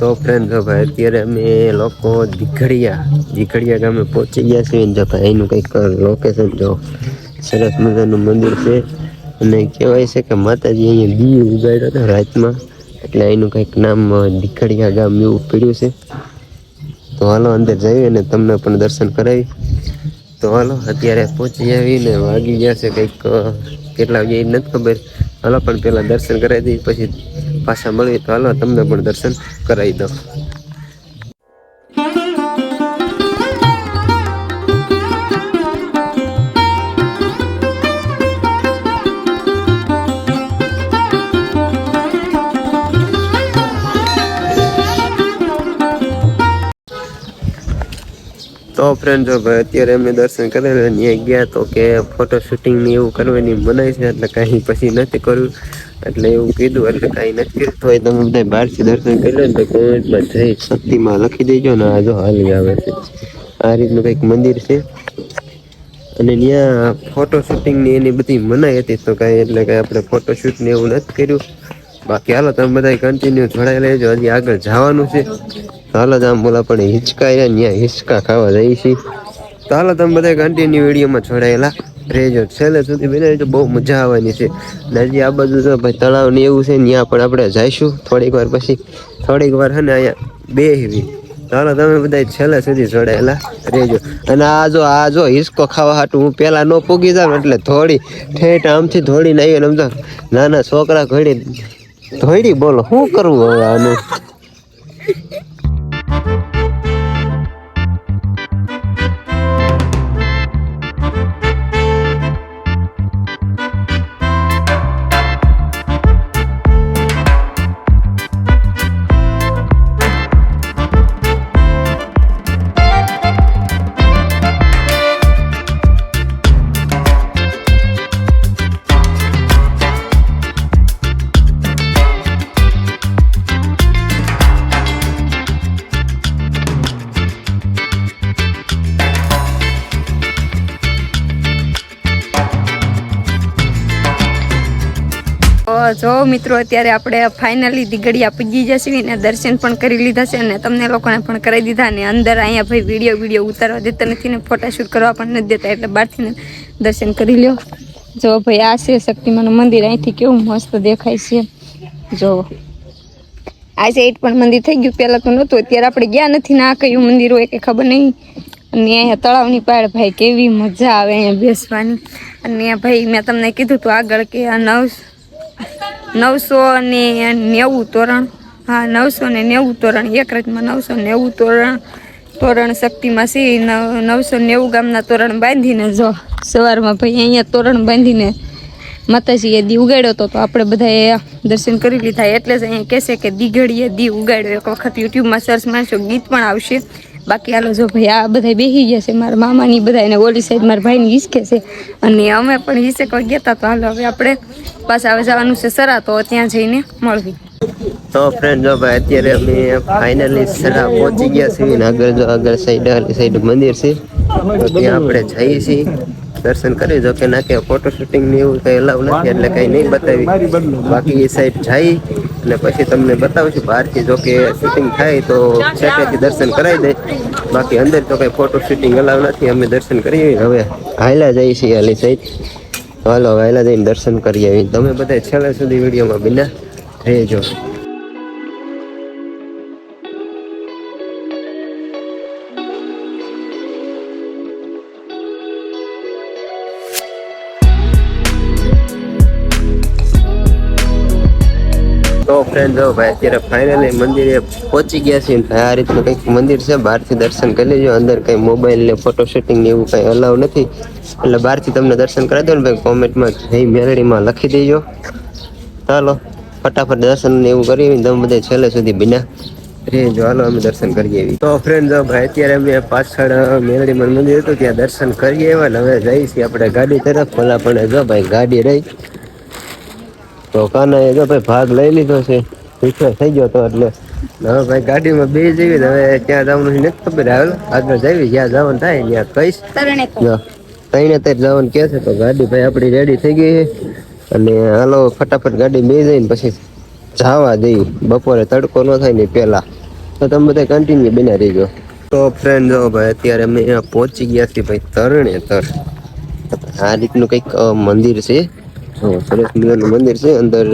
તો ફ્રેન્ડ જો ભાઈ અત્યારે અમે લોકો દીઘડિયા ગામે પહોંચી ગયા છીએ ને જો ભાઈ એનું કંઈક લોકેશન જો સરસ મજાનું મંદિર છે અને કહેવાય છે કે માતાજી અહીંયા દી ઉગાડ્યો હતો રાતમાં એટલે એનું કંઈક નામ દીઘડિયા ગામ એવું પડ્યું છે. તો હાલો અંદર જઈએ અને તમને પણ દર્શન કરાવી. તો હાલો અત્યારે પહોંચી આવીને વાગી ગયા છે કંઈક કેટલા વાગે એ નથી ખબર. હાલો પણ પહેલાં દર્શન કરાવી દઈએ પછી પાછા મળીએ. તો હાલો તમને પણ દર્શન કરાવી દો. તો ફ્રેન્ડ જો ભાઈ અત્યારે અમે દર્શન કરેલા ત્યાં ગયા તો કે ફોટો શૂટિંગની એવું કરવાની મનાય છે એટલે કાંઈ પછી નથી કર્યું એટલે એવું કીધું એટલે કાંઈ નથી કર્યું. તો તમે બધા બહારથી દર્શન કરી લો ને તો કોમેન્ટમાં જય શક્તિમાં લખી દેજો ને આ જો હાલી આવે છે. આ રીતનું કંઈક મંદિર છે અને ત્યાં ફોટો શૂટિંગની એની બધી મનાઈ હતી તો કાંઈ એટલે કાંઈ આપણે ફોટો શૂટને એવું નથી કર્યું. બાકી હાલો તમે બધા કન્ટિન્યુ જોડાઈ લેજો, હજી આગળ જવાનું છે. તો હાલો આમ બોલા પણ હિંચકા ત્યાં હિંચકા ખાવા જઈએ છીએ. તો હાલો તમે બધા કન્ટિન્યુ વિડીયોમાં જોડાયેલા રહેજો, છેલ્લે સુધી બનાવી તો બહુ મજા આવવાની છે. હજી આ બાજુ તો ભાઈ તળાવ ને એવું છે ત્યાં પણ આપણે જઈશું થોડીક વાર પછી. થોડીક વાર છે ને અહીંયા બેહવી. ચાલો તમે બધા છેલ્લે સુધી જોડાયેલા રહેજો. અને આ જો હિંચકો ખાવા હાટું હું પેલા ન પૂગી જાઉં એટલે થોડી ઠેઠ આમથી ધોડીને આવી ને આમ નાના છોકરા ઘડી ધોડી. બોલો શું કરવું હવે આનું? જો મિત્રો અત્યારે આપણે ફાઇનલી દીઘડિયા પૂજી જશે ને દર્શન પણ કરી લીધા છે અને તમને લોકોને પણ કરાવી દીધા. ને અંદર અહીંયા ભાઈ વિડીયો ઉતારવા દેતા નથી ને ફોટોશૂટ કરવા પણ નથી દેતા એટલે બહારથી દર્શન કરી લ્યો. જો ભાઈ આ છે શક્તિમાનું મંદિર, અહીંથી કેવું મસ્ત દેખાય છે. જો આ સાઈડ પણ મંદિર થઈ ગયું, પહેલાં તો નહોતું. અત્યારે આપણે ગયા નથી ને આ કયું મંદિર હોય કે ખબર નહીં. અને અહીંયા તળાવની પાડ ભાઈ કેવી મજા આવે અહીંયા બેસવાની. અને ભાઈ મેં તમને કીધું તો આગળ કે આ 990 તોરણ, હા 990 તોરણ, એક રાતમાં 990 તોરણ શક્તિમાં છે. 990 ગામના તોરણ બાંધીને જો સવારમાં ભાઈ અહીંયા તોરણ બાંધીને માતાજીએ દી ઉગાડ્યો હતો. તો આપણે બધાએ દર્શન કરી લીધા. એટલે જ અહીંયા કહેશે કે દીઘડીએ દી ઉગાડ્યો. એક વખત યુટ્યુબમાં સર્ચ મારશો ગીત પણ આવશે. બાકી હાલો જો ભાઈ આ બધા બેસી ગયા છે મારા મામાની બધા, એને ઓલી સાઈડ મારા ભાઈની હિસકે છે અને અમે પણ હિસકવા ગયા હતા. તો હાલો હવે આપણે પાછા હવે જવાનું છે સરા, તો ત્યાં જઈને મળવી. તો ફ્રેન્ડ જો ભાઈ અત્યારે અમે ફાઇનલી સરા પહોંચી ગયા છીએ ને આગળ સાઈડ મંદિર છે તો ત્યાં આપણે જઈએ છીએ. દર્શન કરી જો કે ના કે ફોટો શૂટિંગ ને એવું કંઈ અલાઉ નથી એટલે કંઈ નહીં બતાવી. બાકી એ સાઈડ જઈ અને પછી તમને બતાવશું. બહારથી જો કે શૂટિંગ થાય તો છેટેથી દર્શન કરાવી દે. બાકી અંદર તો કંઈ ફોટો શૂટિંગ અલાઉ નથી. અમે દર્શન કરીએ હવે હાયલા જઈએ છીએ આલી સાઈડ. હાલો હાયલા જઈને દર્શન કરી આવી. તમે બધા છેલ્લે સુધી વિડીયોમાં બિના રહેજો. તો ફ્રેન્ડ જો ભાઈ અત્યારે ફાઇનલી મંદિરે પહોંચી ગયા છીએ. આ રીતનું કંઈક મંદિર છે, બહારથી દર્શન કરી લેજો. અંદર કંઈ મોબાઈલ ને ફોટો શૂટિંગ ને એવું કંઈ અલાઉ નથી એટલે બહારથી તમને દર્શન કરાવી દો ને ભાઈ. કોમેન્ટમાં જય મેલડીમાં લખી દેજો. ચાલો ફટાફટ દર્શન ને એવું કરી તમે બધા છેલ્લે સુધી બિના રહેજો. હાલો અમે દર્શન કરીએ એવી. તો ફ્રેન્ડ જો ભાઈ અત્યારે અમે પાછળ મેલડીમાં મંદિર હતું ત્યાં દર્શન કરીએ એવા ને હવે જઈએ છીએ આપણે ગાડી તરફ. ભલા પણ જો ભાઈ ગાડી રહી તો કાનાએ જો ભાઈ ભાગ લઈ લીધો છે, વિશ્વાસ થઈ ગયો તો એટલે હવે ભાઈ ગાડીમાં બે જઈએ. હવે ત્યાં જવાનું નથી ખબર, હાલ આગળ જઈએ જ્યાં જવાનું થાય ત્યાં કહીશ. તઈને જવાનું કે છે તો ગાડી ભાઈ આપણી રેડી થઈ ગઈ છે અને હાલો ફટાફટ ગાડી બે જઈને પછી જવા દઈએ. બપોરે તડકો ન થાય ને પહેલા તો તમે બધા કન્ટિન્યુ બના રહીજો. તો ફ્રેન્ડ જો ભાઈ અત્યારે અમે અહીંયા પહોંચી ગયા છીએ ભાઈ તરણેતર. આ રીતનું કંઈક મંદિર છે. સરસ મજાનું મંદિર છે. અંદર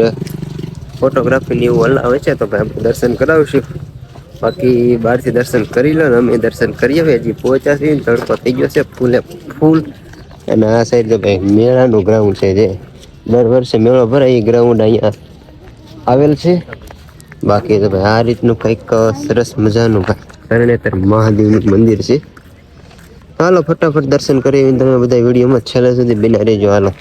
ફોટોગ્રાફી ને એવું હલાવે છે તો ભાઈ આપણે દર્શન કરાવશું. બાકી બહારથી દર્શન કરી લો ને અમે દર્શન કરીએ. હજી પહોંચ્યા છીએ, તડકો થઈ ગયો છે ફૂલે ફૂલ. અને આ સાઈડ તો ભાઈ મેળાનું ગ્રાઉન્ડ છે. જે દર વર્ષે મેળો ભરાય એ ગ્રાઉન્ડ અહીંયા આવેલ છે. બાકી તો ભાઈ આ રીતનું કંઈક સરસ મજાનું તરણેતર મહાદેવનું મંદિર છે. હાલો ફટાફટ દર્શન કરી તમે બધા વિડીયોમાં છેલ્લે સુધી બિના રહેજો. હાલો.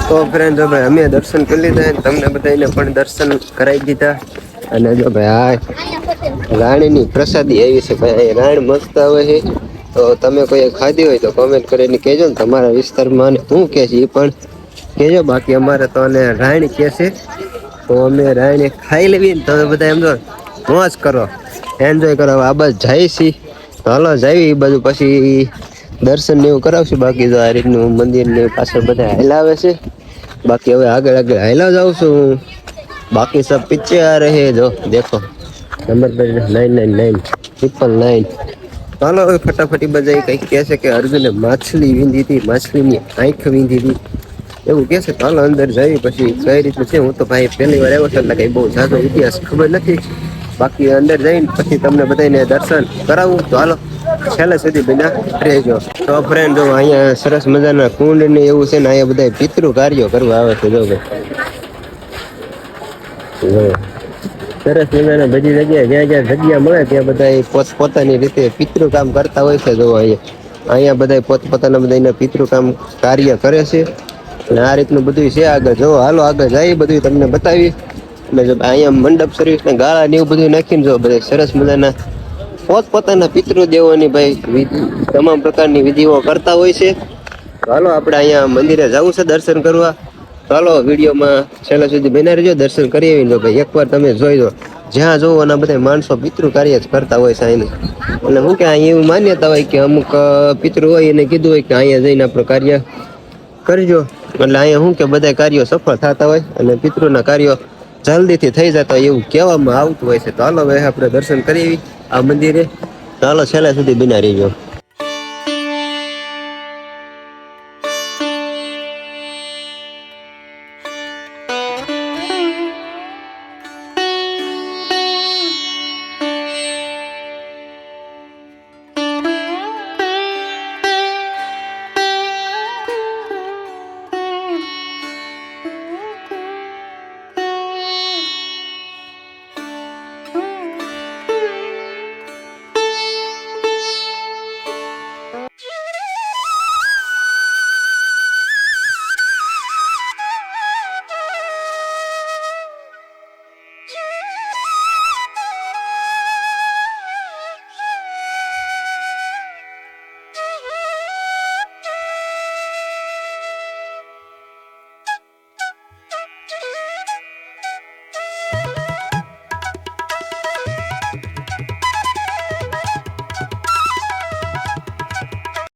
તો ફ્રેન્ડ જો ભાઈ અમે દર્શન કરી લીધા, તમને બધાને પણ દર્શન કરાવી દીધા. અને જો ભાઈ આ રાણીની પ્રસાદી આવી છે ભાઈ. રાણ મસ્ત આવે છે. તો તમે કોઈ ખાધી હોય તો કોમેન્ટ કરીને કહેજો ને તમારા વિસ્તારમાં અને શું કહે છે એ પણ કહેજો. બાકી અમારે તો અને રાણી કહે છે તો અમે રાણી ખાઈ લેવી ને તમે બધા એમ જો મોજ કરો, એન્જોય કરો. આ બસ જાય છે તો હાલો જાવી એ બાજુ પછી દર્શન ને એવું કરાવશું. બાકી તો આ રીતનું મંદિર ને પાછળ બધા હલાવે છે. બાકી હવે આગળ આગળ હાલ્યા જાઉં છું. બાકી સબ પીછે આ રહે જો દેખો નંબર 999 ચાલો હવે ફટાફટી બધા કંઈક કહે છે કે અર્જુને માછલી વીંધી હતી, માછલીની આંખ વીંધી હતી એવું કહે છે. ચાલો અંદર જઈ પછી કઈ રીતનું છે. હું તો ભાઈ પહેલી વાર આવ્યો છું એટલે કંઈ બહુ જાજો ઇતિહાસ ખબર નથી. બાકી અંદર જઈને પછી તમને બધાને દર્શન કરાવું. તો હાલો છેલ્લે સુધી બના રહેજો. તો ફ્રેન્ડ જો અહીંયા સરસ મજાના કુંડ ને એવું છે ને અહીંયા બધા પિતૃ કાર્યો કરવા આવે છે. જો ભાઈ સરસ મજાના બધી જગ્યાએ જ્યાં જ્યાં જગ્યા મળે ત્યાં બધા પોતાની રીતે પિતૃ કામ કરતા હોય છે. જો અહીંયા બધા પોતપોતાના બધા પિતૃ કામ કાર્ય કરે છે. અને આ રીતનું બધું છે આગળ. જો હાલો આગળ જાય બધું તમને બતાવી. અને જો અહીંયા મંડપ સર્વિસ ને ગાળા ને એવું બધું નાખીને જો બધા સરસ મજાના પોતપોતાના પિતૃદેવોની ભાઈ તમામ પ્રકારની વિધિઓ કરતા હોય છે. હાલો આપણે અહીંયા મંદિરે જવું છે દર્શન કરવા. ચાલો વિડીયોમાં છેલ્લા સુધી બના રહેજો. દર્શન કરી આવીને ભાઈ એકવાર તમે જોઈ દો. જ્યાં જોવો અને બધા માણસો પિતૃ કાર્ય જ કરતા હોય છે અહીંને. એટલે શું કે અહીંયા એવું માન્યતા હોય કે અમુક પિતૃ હોય એને કીધું હોય કે અહીંયા જઈને આપણે કાર્ય કરજો. એટલે અહીંયા શું કે બધા કાર્યો સફળ થતા હોય અને પિતૃના કાર્યો જલ્દીથી થઈ જતા હોય એવું કહેવામાં આવતું હોય છે. તો હાલો હવે આપણે દર્શન કરી આ મંદિરે. ચાલો છેલ્લા સુધી બના રહેજો.